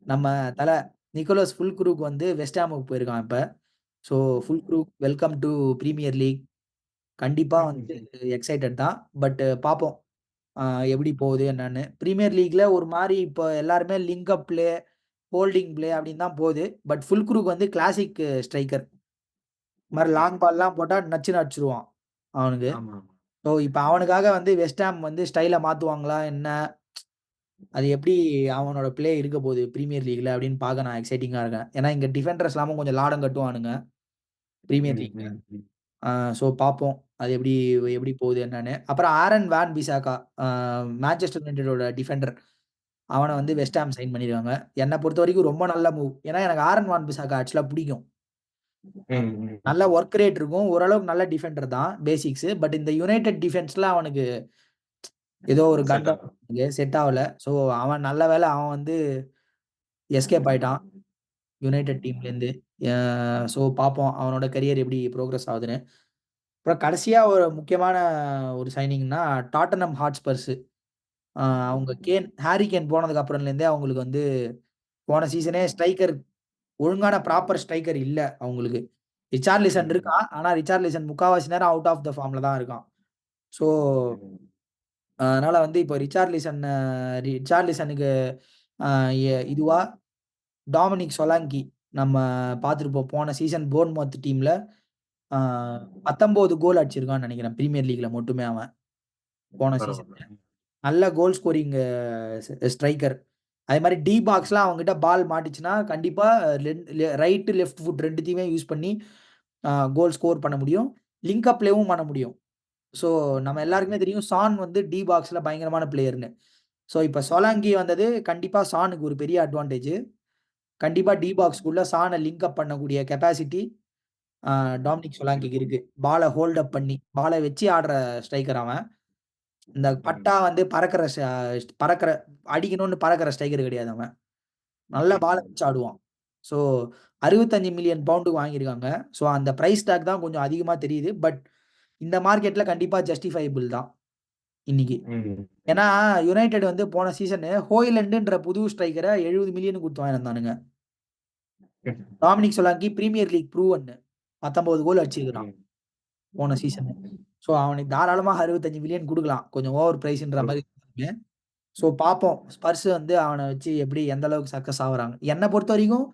நம்ம தல நிக்கோலஸ் ஃபுல்க்ரூக் வந்து வெஸ்ட் ஹாமுக்கு போயிருக்கான் இப்ப. So Fullkrug welcome to Premier League. கண்டிப்பா வந்து எக்ஸைட்டட் தான். பட் பார்ப்போம். அ எப்படி போகுது என்னன்னு. பிரீமியர் லீக்ல ஒரு மாரி இப்ப எல்லாருமே லிங்க் அப் பிளே, ஹோல்டிங் பிளே அப்படின்னு தான் போது. பட் ஃபுல்க்ரூக் வந்து கிளாசிக் ஸ்ட்ரைக்கர். இந்த மாரி லாங் பால்லாம் போட்டா நச்சுன்னு அடிச்சுருவான் அவனுக்கு. ஆமாமா. ஸோ இப்ப அவனுக்காக வந்து வெஸ்ட் ஹாம் வந்து ஸ்டைல மாத்துவாங்களா என்ன? அது எப்படி அவனோட பிளே இருக்க போகுது பிரீமியர் லீக்ல அப்படின்னு பார்க்க நான் எக்ஸைட்டிங்கா இருக்கேன். ஏன்னா இங்க டிஃபெண்டர்ஸ் எல்லாமும் கொஞ்சம் லாடம் கட்டுவானுங்க பிரீமியர் ம். லீக்ல. ம். ம். ஸோ பார்ப்போம். அது எப்படி எப்படி போகுது என்னன்னு. அப்புறம் ஆரன் வான் பிசாக்கா மான்செஸ்டர் யுனைட்டடோட டிஃபெண்டர். அவன வந்து வெஸ்ட் ஹாம் சைன் பண்ணியிருக்காங்க. என்ன பொறுத்தவரைக்கும் ரொம்ப நல்ல மூவ். ஏன்னா எனக்கு ஆரன் வான் பிசாக்கா ஆக்சுவலா புடிக்கும். அ ம். ம். நல்ல வொர்க் ரேட் இருக்கும். ஓரளவுக்கு நல்ல டிஃபெண்டர் தான் பேசிக்ஸ். பட் இந்த யுனைட்டட் டிஃபென்ஸ்ல அவனுக்கு ஏதோ ஒரு செட் கண்டம் ஆகும். செட் ஆவல. ஸோ அவன் நல்ல வேளை அவன் வந்து எஸ்கேப் ஆயிட்டான். யுனைட்டட் டீம்லேருந்து. அ ஸோ பார்ப்போம் அவனோட கரியர் எப்படி புரோகிரஸ் ஆகுதுன்னு. அப்புறம் கடைசியா ஒரு முக்கியமான ஒரு சைனிங்னா டாட்டனம் ஹாட்ஸ்பர்ஸ். அ அவங்க ஹாரி கேன் போனதுக்கு அப்புறம்லேருந்தே அவங்களுக்கு வந்து போன சீசனே ஸ்ட்ரைக்கர் ஒழுங்கான ப்ராப்பர் ஸ்ட்ரைக்கர் இல்ல அவங்களுக்கு. ரிச்சார்லிசன் ம். இருக்கான். ஆனா ரிச்சார்லிசன் முக்காவாசி நேரம் அவுட் ஆஃப் த ஃபார்ம்ல தான் இருக்கான். ஸோ ம். அதனால வந்து இப்போ ரிச்சார்லிசனுக்கு அ இதுவா டாமினிக் சொலாங்கி நம்ம பார்த்திருப்போம். போன சீசன் போர்ன்மவுத் டீம்ல அ 19 கோல் அடிச்சிருக்கான்னு நெனைக்கிறேன். பிரீமியர் லீக்ல மட்டுமே அவன் போன பரவால்ல. சீசன்ல. நல்ல கோல் ஸ்கோரிங் ஸ்ட்ரைக்கர். அதே மாதிரி டி பாக்ஸ்லாம் அவங்ககிட்ட பால் மாட்டுச்சுன்னா கண்டிப்பா ரைட் லெஃப்ட் ஃபுட் ரெண்டுத்தையுமே யூஸ் பண்ணி கோல் ஸ்கோர் பண்ண முடியும். லிங்க் அப் பிளேவும் பண்ண முடியும். ஸோ நம்ம எல்லாருக்குமே தெரியும் சான் வந்து டி பாக்ஸ்ல பயங்கரமான பிளேயர்னு. ஸோ இப்ப சோலாங்கி வந்தது கண்டிப்பா சானுக்கு ஒரு பெரிய அட்வான்டேஜ். கண்டிப்பா டி பாக்ஸ்க்குள்ள சான லிங்க் அப் பண்ணக்கூடிய கெப்பாசிட்டி டாமினிக் சோலாங்கிக்கு இருக்கு. பால ஹோல்ட் அப் பண்ணி பால வச்சு ஆடுற ஸ்ட்ரைக்கர் அவன். இந்த பட்டா வந்து பறக்கிற அடிக்கணும்னு பறக்கிற ஸ்ட்ரைக்கர் கிடையாது அவன். நல்ல பால வச்சு ஆடுவான். ஸோ 65 மில்லியன் பவுண்டுக்கு வாங்கியிருக்காங்க. ஸோ அந்த பிரைஸ் டாக் தான் கொஞ்சம் அதிகமா தெரியுது. பட் இந்த மார்க்கெட்ல கண்டிப்பா ஜஸ்டிஃபைபிள் தான் இன்னைக்கு. ஏன்னா யுனைட்டட் வந்து போன சீசன் ஹோய்லண்டுன்ற புது ஸ்ட்ரைக்கரை 70 மில்லியன் கொடுத்து வாங்கியிருந்தானுங்க. Dominic Solanke Premier League proven 19 goal அடிச்சிருக்கான் போன சீசன். ஸோ அவனுக்கு தாராளமா 65 மில்லியன் கொடுக்கலாம். கொஞ்சம் ஓவர் பிரைஸ்ன்ற மாதிரி. ஸோ பார்ப்போம் ஸ்பர்ஸ் வந்து அவனை வச்சு எப்படி எந்த அளவுக்கு சக்சஸ் ஆகுறாங்க. என்னை பொறுத்த வரைக்கும்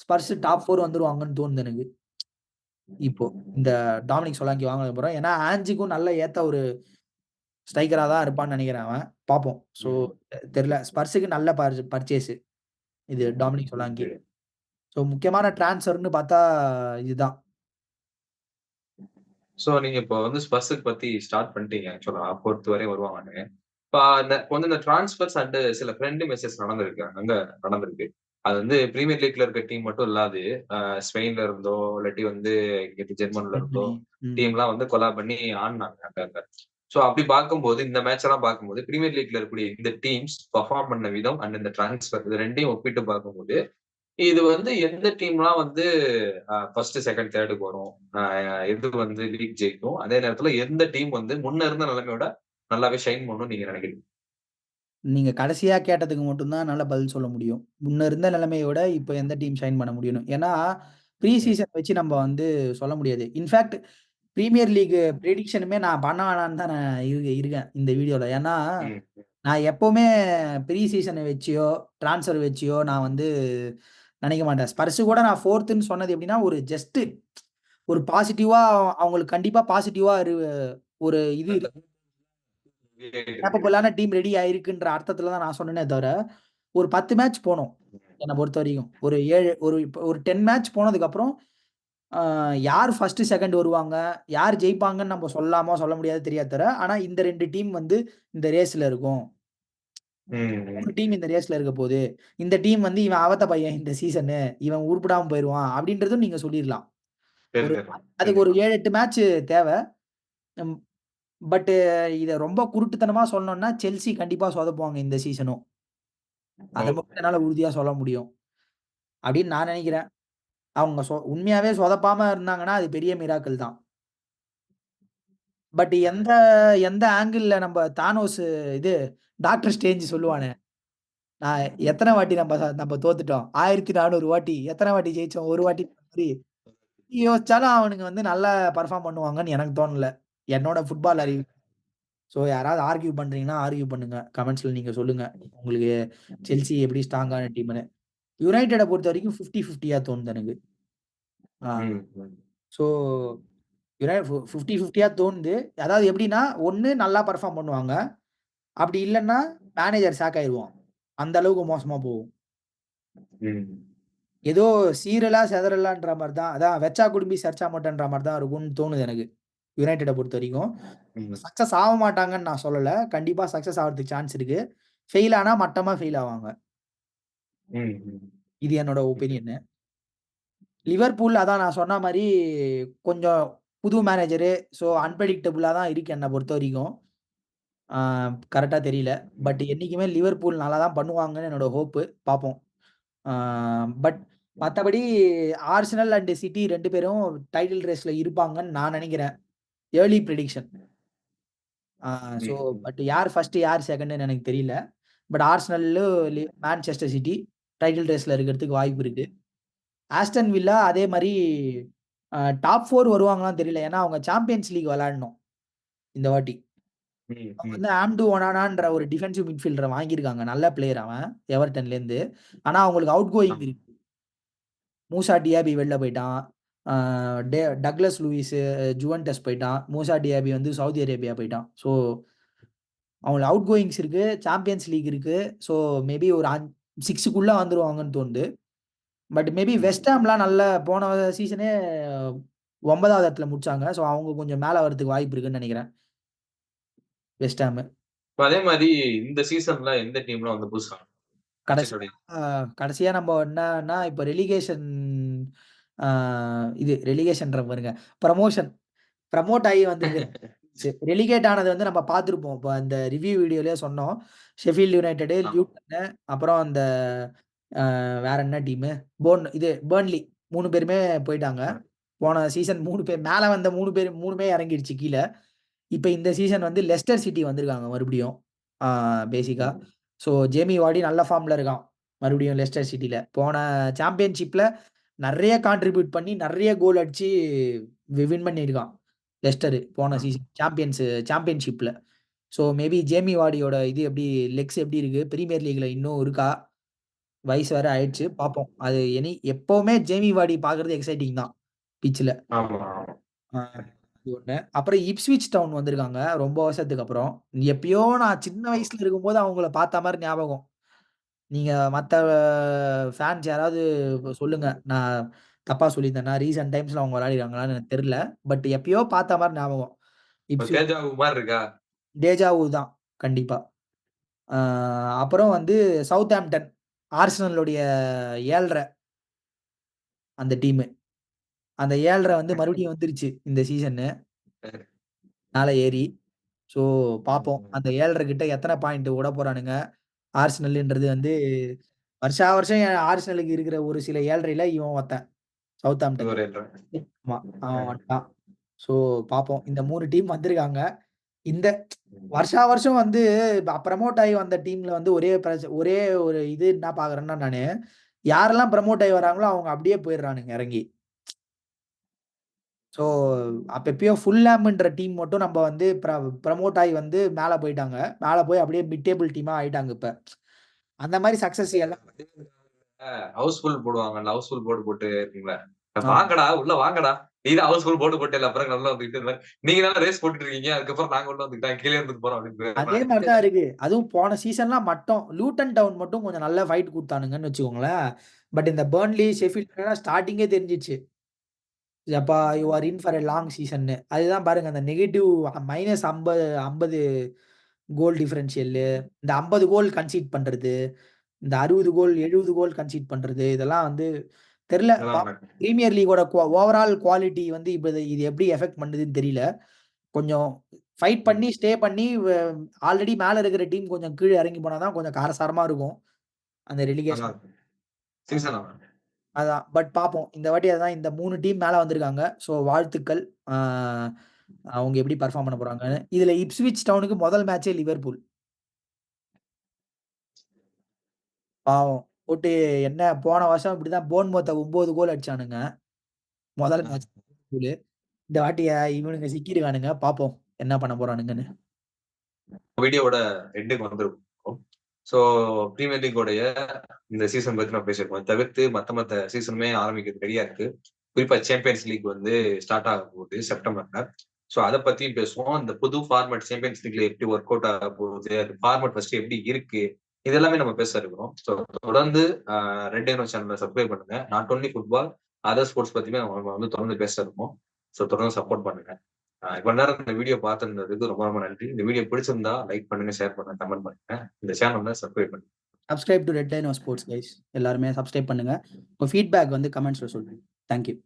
ஸ்பர்ஸ் டாப் 4 வந்துருவாங்கன்னு தோணுது எனக்கு. இப்போ இந்த டாமினிக் சோலாங்கி வாங்கினது அப்புறம். ஏன்னா ஆன்ஜிக்கும் நல்ல ஏத்த ஒரு ஸ்ட்ரைக்கரா தான் இருப்பான்னு நினைக்கிறேன் அவன். பார்ப்போம். ஸோ தெரியல. ஸ்பர்ஸுக்கு நல்ல பர்ச்சேஸ் இது டாமினிக் சோலாங்கி. ஸோ முக்கியமான டிரான்ஸ்ஃபர்னு பார்த்தா இதுதான். சோ நீங்க இப்போ வந்து ஸ்பர்ஸுக்கு பத்தி ஸ்டார்ட் பண்ணிட்டீங்க. ஆக்சுவலா பொறுத்த வரை வருவாங்கன்னு. இப்ப வந்து இந்த டிரான்ஸ்ஃபர்ஸ் அண்ட் சில ஃப்ரெண்ட்லி மேட்சஸ் நடந்திருக்கு. அங்க நடந்திருக்கு. அது வந்து பிரீமியர் லீக்ல இருக்க டீம் மட்டும் இல்லாது, ஸ்பெயின்ல இருந்தோ, இல்லாட்டி வந்து இங்கிட்டு ஜெர்மன்ல இருந்தோ டீம்லாம் வந்து கொலாப் பண்ணி ஆடுனாங்க அங்கங்க. சோ அப்படி பார்க்கும்போது இந்த மேட்ச் எல்லாம் பார்க்கும்போது பிரீமியர் லீக்ல இருக்கக்கூடிய இந்த டீம்ஸ் பெர்ஃபார்ம் பண்ண விதம் அண்ட் இந்த டிரான்ஸ்ஃபர் இது 2யும் ஒப்பிட்டு பார்க்கும்போது, இது வந்து எந்த டீம்லாம் வந்து ஃபர்ஸ்ட், செகண்ட், தேர்டுக்கு வரும். எது வந்து லீக் ஜெயிக்கும். அதே நேரத்துல எந்த டீம் வந்து முன்ன இருந்த நிலைமையோட நல்லாவே ஷைன் பண்ணும்னு நீங்க நினைக்கிறீங்க? நீங்க கடைசியா கேட்டதுக்கு மட்டும் தான் என்னால பதில் சொல்ல முடியும். முன்ன இருந்த நிலைமையோட இப்ப எந்த டீம் ஷைன் பண்ண முடியும்னு. ஏன்னா, ப்ரீ ம். சீசன் வச்சு நம்ம வந்து சொல்ல முடியாது. இன்ஃபாக்ட் பிரீமியர் லீக் பிரெடிக்ஷனுமே நான் பண்ண வேணான்னு தான் நான் இருக்கேன் இந்த வீடியோல. ஏன்னா, ம். நான் எப்பவுமே ப்ரீ சீசன வச்சியோ, டிரான்ஸ்ஃபர் வச்சியோ நான் வந்து நினைக்க மாட்டேன். ஸ்பர்ஸ் கூட நான் 4த்துன்னு சொன்னது எப்படின்னா, ஒரு ஜஸ்ட் ஒரு பாசிட்டிவா அவங்களுக்கு கண்டிப்பா பாசிட்டிவா ஒரு இது கேப்பபிளான டீம் ரெடி ஆயிருக்குன்ற அர்த்தத்துல தான் நான் சொன்னேனே தவிர, ஒரு 10 மேட்ச் போனோம். என்ன பொறுத்தவரைக்கும். ஒரு 7 ஒரு 10 மேட்ச் போனதுக்கப்புறம், அ யார் ஃபர்ஸ்ட், செகண்ட் வருவாங்க, யார் ஜெயிப்பாங்கன்னு நம்ம சொல்லலாமா, சொல்ல முடியாது தெரியாது தவிர, ஆனா இந்த 2 டீம் வந்து இந்த ரேஸ்ல இருக்கும். ஒரு ம். டீம் இந்த ரேஸ்ல இருக்க போது. இந்த டீம் வந்து இவன் அவத்த பையன் இந்த சீசனு. இவன் உருப்படாம போயிருவான். அப்படின்றதும் நீங்க சொல்லிரலாம். ஒரு தெரிஞ்சிரும். அதுக்கு ஒரு கண்டிப்பா. 7, 8 மேட்ச் தேவ. ம். பட் இத ரொம்ப குருட்டுத்தனமா சொல்லணும்னா, செல்சி கண்டிப்பா சொதப்புவாங்க இந்த சீசனும். அத மட்டும் ஓகே. என்னால உறுதியா சொல்ல முடியும். அப்படின்னு நான் நினைக்கிறேன். அவங்க உண்மையாவே சொதப்பாம இருந்தாங்கன்னா, அது பெரிய மிராக்கிள் தான். பட் எந்த எந்த ஆங்கிள்ல நம்ப தானோஸ் இது டாக்டர் ஸ்ட்ரேஞ்ச் சொல்லுவானே, நான் எத்தன வாட்டி நம்ப தோத்துட்டோம். 1400 வாட்டி. எத்தன வாட்டி ஜெயிச்சோம்? ஒரு வாட்டி மாரி யோசிச்சாலும் அவனுங்க வந்து நல்லா பெர்ஃபார்ம் பண்ணுவாங்கன்னு எனக்கு தோணல. என்னோட ஃபுட்பால் அறிவு. ஸோ யாராவது ஆர்க்யூ பண்றீங்கன்னா, ஆர்க்யூ பண்ணுங்க. கமெண்ட்ஸ்ல நீங்க சொல்லுங்க. உங்களுக்கு செல்சி எப்படி ஸ்ட்ராங்கான டீம்ன்னு. யுனைட்டட பொறுத்தவரைக்கும் 50, 50யா தோணுது எனக்கு. ஆ. ம். ம். ஸோ 50, 50யா தோணுது. அதாவது எப்படின்னா, ஒண்ணு நல்லா பெர்ஃபார்ம் பண்ணுவாங்க. அப்படி இல்லன்னா, மேனேஜர் சாக் ஆயிருவான். அந்த அளவுக்கு மோசமா போகும். ம். ஏதோ சீரலா, சிதறலான்ற மாரி தான். அதான் வச்சா குடுமி, சரிச்சா மட்டன்ற மாரி தான் இருக்கும்னு தோணுது எனக்கு. யுனைட்டட பொறுத்தவரைக்கும். ம். சக்சஸ் ஆக மாட்டாங்கன்னு நான் சொல்லல. கண்டிப்பா சக்சஸ் ஆவறதுக்கு சான்ஸ் இருக்கு. ஃபெயில் ஆனா மட்டமா ஃபெயில் ஆவாங்க. ம். ம். இது என்னோட ஓகே. ஒப்பீனியன். லிவர்பூல் அதான் நான் சொன்ன மாரி கொஞ்சம் புது மேனேஜரு. ஸோ அன்பிரெடிக்டபிளா தான் இருக்கு என்ன பொறுத்தவரைக்கும். ஆ கரெக்ட்டா தெரியல. பட் என்னைக்குமே லிவர்பூல் நல்லா தான் பண்ணுவாங்கன்னு என்னோட ஹோப்பு. பார்ப்போம். ஆ பட் மத்தபடி ஆர்சனல் அண்ட் சிட்டி 2 பேரும் டைட்டில் ரேஸ்ல இருப்பாங்கன்னு நான் நெனைக்கிறேன். Early prediction. ஆ ஸோ ம். ம். பட் யார் ஃபர்ஸ்ட், யார் செகண்ட்ன்னு எனக்கு தெரியல. பட் ஆர்சனல்லு, மான்செஸ்டர் சிட்டி டைட்டில் ரேஸ்ல இருக்கிறதுக்கு வாய்ப்பு இருக்கு. ஆஸ்டன் வில்லா அதே மாரி டாப் 4 வருவாங்களான்னு தெரியல. ஏன்னா அவங்க சாம்பியன்ஸ் லீக் விளையாடணும் இந்த வாட்டி. ம். அவங்க ம். வந்து ஆம்டு ஒனானான்ற ஒரு டிஃபென்சிவ் மிட்ஃபீல்டர வாங்கியிருக்காங்க. நல்ல பிளேயர் அவன். எவர்டன்லேருந்து. ஆனா அவங்களுக்கு அவுட் கோயிங் ஆமா. இருக்கு. மூசா டியாபி வெளில போயிட்டான். ஆ டக்ளஸ் லூயிஸ் ஜுவன்டஸ் போயிட்டான். மூசா டியாபி வந்து சவுதி அரேபியா போயிட்டான். ஸோ அவங்களுக்கு அவுட் கோயிங்ஸ் இருக்கு, சாம்பியன்ஸ் லீக் இருக்கு. ஸோ மேபி ஒரு 6க்குள்ள வந்துருவாங்கன்னு தோணுது. பட் மேபி வெஸ்ட் ஹாம்லாம் நல்ல போன சீசனே 9வது இடத்துல முடிச்சாங்க. ஸோ அவங்க கொஞ்சம் மேல வரதுக்கு வாய்ப்பு இருக்குன்னு நெனைக்கிறேன். West Ham. இப்ப அதே மாரி இந்த சீசன்ல எந்த டீம்லாம் வந்து புதுசா கடைசி மான்செஸ்டர் கடைசியா நம்ம என்னன்னா, இப்ப ரெலிகேஷன் ஆ இது ரெலிகேஷன்ற பாருங்க. ப்ரமோஷன் ப்ரமோட் ஆகி வந்திருக்கு. ரெலிகேட் ஆனது வந்து நம்ம பார்த்திருப்போம். இப்ப அந்த ரிவ்யூ வீடியோலயே சொன்னோம். ஷெஃபீல்ட் யுனைட்டட், ஆமா. லியூட்டன்னு அப்புறம் அந்த வேற என்ன டீமு? பெர்ன்லி 3 பேருமே போயிட்டாங்க. ம். போன சீசன் 3 பேர் மேல வந்த 3 பேர் 3மே இறங்கிடுச்சு கீழ. இப்ப இந்த சீசன் வந்து லெஸ்டர் சிட்டி வந்திருக்காங்க மறுபடியும். ஆ பேசிக்கா. ஸோ ஜேமி வார்டி நல்ல ஃபார்ம்ல இருக்கான். மறுபடியும் லெஸ்டர் சிட்டில. போன சாம்பியன்ஷிப்ல நெறைய கான்ட்ரிபியூட் பண்ணி நெறைய கோல் அடிச்சு வின் பண்ணியிருக்கான். லெஸ்டர் போன ம். சீசன் சாம்பியன்ஷிப்ல. ஸோ மேபி ஜேமி வார்டியோட இது எப்படி லெக்ஸ் எப்படி இருக்கு? பிரீமியர் லீக்ல இன்னும் இருக்கா? வயசு வேற ஆயிடுச்சு. பார்ப்போம். அது எப்பவுமே ஜேமி வார்டி பார்க்கறது எக்ஸைட்டிங் தான். பிட்ச்ல. ஆமா, ஆமா. ஆ அது ஒண்ணு. அப்புறம் இப்ஸ்விச் டவுன் வந்திருக்காங்க. ரொம்ப வருஷத்துக்கு அப்புறம். எப்பயோ நான் சின்ன வயசுல இருக்கும்போது அவங்கள பார்த்த மாரி ஞாபகம். நீங்க மத்த ஃபேன்ஸ் யாராவது சொல்லுங்க. நான் தப்பா சொல்லியிருந்தேன்னா, ரீசென்ட் டைம்ஸ்ல அவங்க விளையாடிருக்காங்களான்னு எனக்கு தெரியல. பட் எப்பயோ பார்த்த மாரி ஞாபகம். இப்ப இப்ஸ்விச் தேஜா மாரி இருக்கா? டேஜா வு தான். கண்டிப்பா. ஆ அப்புறம் வந்து சவுத்தாம்ப்டன். ஆர்சனலுடைய 7 1/2 அந்த டீமு. அந்த 7 1/2 வந்து மறுபடியும் வந்துருச்சு இந்த சீசன்னு. மேல ஏறி. ஸோ பார்ப்போம். ம். அந்த 7 1/2 கிட்ட எத்தன பாயிண்ட் விடப் போறானுங்க. ஆர்சனல்ன்றது வந்து வருஷா வருஷம் ஆர்சனலுக்கு இருக்கிற ஒரு சில 7 1/2ல இவன் ஒருத்தன். சவுத்தாம்ப்டன். இதுவரைன்றேன். ஆமா. அவன் வந்துட்டான். ஸோ பார்ப்போம். இந்த 3 டீம் வந்திருக்காங்க. இந்த வருஷா வருஷம் வந்து ப்ரமோட் ஆகி வந்த டீம்ல வந்து ஒரே ஒரு இது என்ன பார்க்குறேன்னா நானு, யாரெல்லாம் ப்ரமோட் ஆகி வராங்களோ அவங்க அப்படியே போயிடுறானுங்க இறங்கி. ஸோ அப்ப எப்பயோ ஃபுல்ஹாம்ன்ற டீம் மட்டும் நம்ம வந்து ப்ரமோட் ஆகி வந்து மேல போயிட்டாங்க. மேல போய் அப்படியே மிட் டேபிள் டீமா ஆயிட்டாங்க இப்ப. அந்த மாரி சக்சஸ் எல்லாம் ஹவுஸ்ஃபுல் போடுவாங்கல்ல. ஹவுஸ்ஃபுல் போர்டு போட்டு இருக்கீங்களா? ஆமா. வாங்கடா, உள்ள வாங்கடா. நீ தான் ஹவுஸ்ஃபுல் போர்டு போட்டேல்ல. அப்புறம் நல்லா வந்துகிட்டு இருந்த. நீங்க தானே ரேஸ் போட்டுட்டு இருக்கீங்க. அதுக்கப்புறம் நாங்க உள்ள வந்துக்கிட்டோம். கீழ இருந்துட்டு போறோம் அப்படின்ற அதே மாரி. மாரி தான் இருக்கு. அதுவும் போன சீசன்லாம் மட்டும் லூட்டன் டவுன் மட்டும் கொஞ்சம் நல்ல ஃபைட் குடுத்தானுங்கன்னு வச்சுக்கோங்களேன். பட் இந்த பெர்ன்லி, ஷெஃபீல்ட்லாம் ஸ்டார்ட்டிங்கே தெரிஞ்சுச்சு. யப்பா! You are in for a long சீசன்னு. அதுதான் பாருங்க அந்த நெகட்டிவ் -50 கோல் டிஃபரன்ஷியலு, இந்த 50 கோல் கன்சீட் பண்றது, இந்த 60 கோல், 70 கோல் கன்சீட் பண்றது, இதெல்லாம் வந்து தெர்ல. இதெல்லாம் பிரீமியர் லீகோட ஓவரால் குவாலிட்டி வந்து இப்ப இது எப்படி எஃபெக்ட் பண்ணுதுன்னு தெரியல. கொஞ்சம் ஃபைட் ம். பண்ணி, ஸ்டே பண்ணி ஆல்ரெடி மேல இருக்கிற டீம் கொஞ்சம் கீழ இறங்கி போனா தான் கொஞ்சம் காரசாரமா இருக்கும். அந்த ரெலிகேஷன். நல்லாருக்கும். ஆ சீசன் ஆனா. அதான். பட் பார்ப்போம். இந்த வாட்டி அதான் இந்த 3 டீம் மேல வந்திருக்காங்க. ஸோ வாழ்த்துக்கள். ஆ அவங்க எப்படி பெர்ஃபார்ம் பண்ண போறாங்கன்னு. இதுல இப்ஸ்விச் டவுனுக்கு முதல் மேட்சே லிவர்பூல். பாவம். போட்டு என்ன போன வருஷம் இப்படிதான் போர்ன்மவுத்த 9 கோல் அடிச்சானுங்க. முதல் மேட்ச் லிவர்பூலு. இந்த வாட்டி இவனுங்க சிக்கிருக்கானுங்க. பார்ப்போம். என்ன பண்ண போறானுங்கன்னு. வீடியோவோட எண்டுக்கு வந்திருக்கோம். ஸோ பிரீமியர் லீக்கோடைய இந்த சீசன் பத்தி நம்ம பேசியிருக்கோம். தவிர்த்து மத்த சீசனுமே ஆரம்பிக்கிறதுக்கு ரெடியா இருக்கு. குறிப்பா சாம்பியன்ஸ் லீக் வந்து ஸ்டார்ட் ஆக போகுது செப்டம்பர்ல. ஸோ அத பத்தியும் பேசுவோம். இந்த புது ஃபார்மட் சாம்பியன்ஸ் லீக்ல எப்படி ஒர்க் அவுட் ஆக போகுது, அது ஃபார்மட் ஃபர்ஸ்ட் எப்படி இருக்கு, இது எல்லாமே நம்ம பேச இருக்கிறோம். ஸோ தொடர்ந்து ரெட் டேனோ சேனலை சப்ஸ்கிரைப் பண்ணுங்க. Not only football, other sports பத்தியுமே நம்ம வந்து தொடர்ந்து பேச இருக்கோம். ஸோ தொடர்ந்து சப்போர்ட் பண்ணுங்க. இவ்வளவு நேரம் இந்த வீடியோ பார்த்திருந்ததுக்கு ரொம்ப ரொம்ப நன்றி. இந்த வீடியோ பிடிச்சிருந்தா லைக் பண்ணுங்க, ஷேர் பண்ணுங்க, கமெண்ட் பண்ணுங்க. இந்த சேனலை சப்ஸ்கிரைப் பண்ணுங்க. Subscribe to Red Dino Sports guys. எல்லாருமே சப்ஸ்கிரைப் பண்ணுங்க. உங்க ஃபீட்பேக் வந்து கமெண்ட்ஸ்ல சொல்லுங்க. Thank you.